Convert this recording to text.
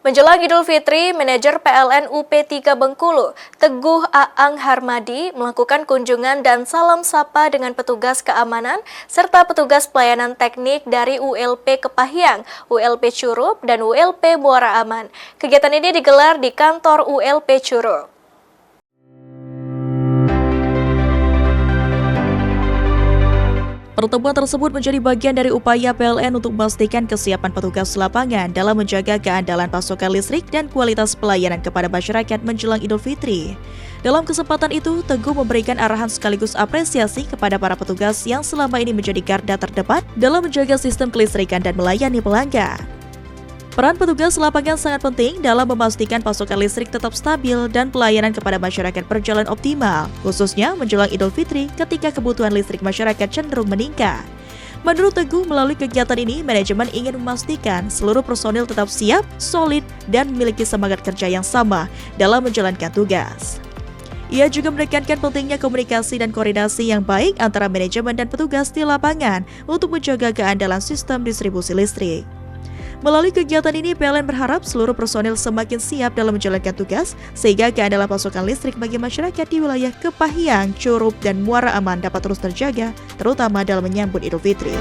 Menjelang Idul Fitri, manajer PLN UP3 Bengkulu, Teguh Aang Harmadi, melakukan kunjungan dan salam sapa dengan petugas keamanan serta petugas pelayanan teknik dari ULP Kepahyang, ULP Curup, dan ULP Muara Aman. Kegiatan ini digelar di kantor ULP Curup. Pertemuan tersebut menjadi bagian dari upaya PLN untuk memastikan kesiapan petugas lapangan dalam menjaga keandalan pasokan listrik dan kualitas pelayanan kepada masyarakat menjelang Idul Fitri. Dalam kesempatan itu, Teguh memberikan arahan sekaligus apresiasi kepada para petugas yang selama ini menjadi garda terdepan dalam menjaga sistem kelistrikan dan melayani pelanggan. Peran petugas lapangan sangat penting dalam memastikan pasokan listrik tetap stabil dan pelayanan kepada masyarakat berjalan optimal, khususnya menjelang Idul Fitri ketika kebutuhan listrik masyarakat cenderung meningkat. Menurut Teguh, melalui kegiatan ini, manajemen ingin memastikan seluruh personil tetap siap, solid, dan memiliki semangat kerja yang sama dalam menjalankan tugas. Ia juga menekankan pentingnya komunikasi dan koordinasi yang baik antara manajemen dan petugas di lapangan untuk menjaga keandalan sistem distribusi listrik. Melalui kegiatan ini, PLN berharap seluruh personil semakin siap dalam menjalankan tugas, sehingga keandalan pasokan listrik bagi masyarakat di wilayah Kepahyang, Curup, dan Muara Aman dapat terus terjaga, terutama dalam menyambut Idul Fitri.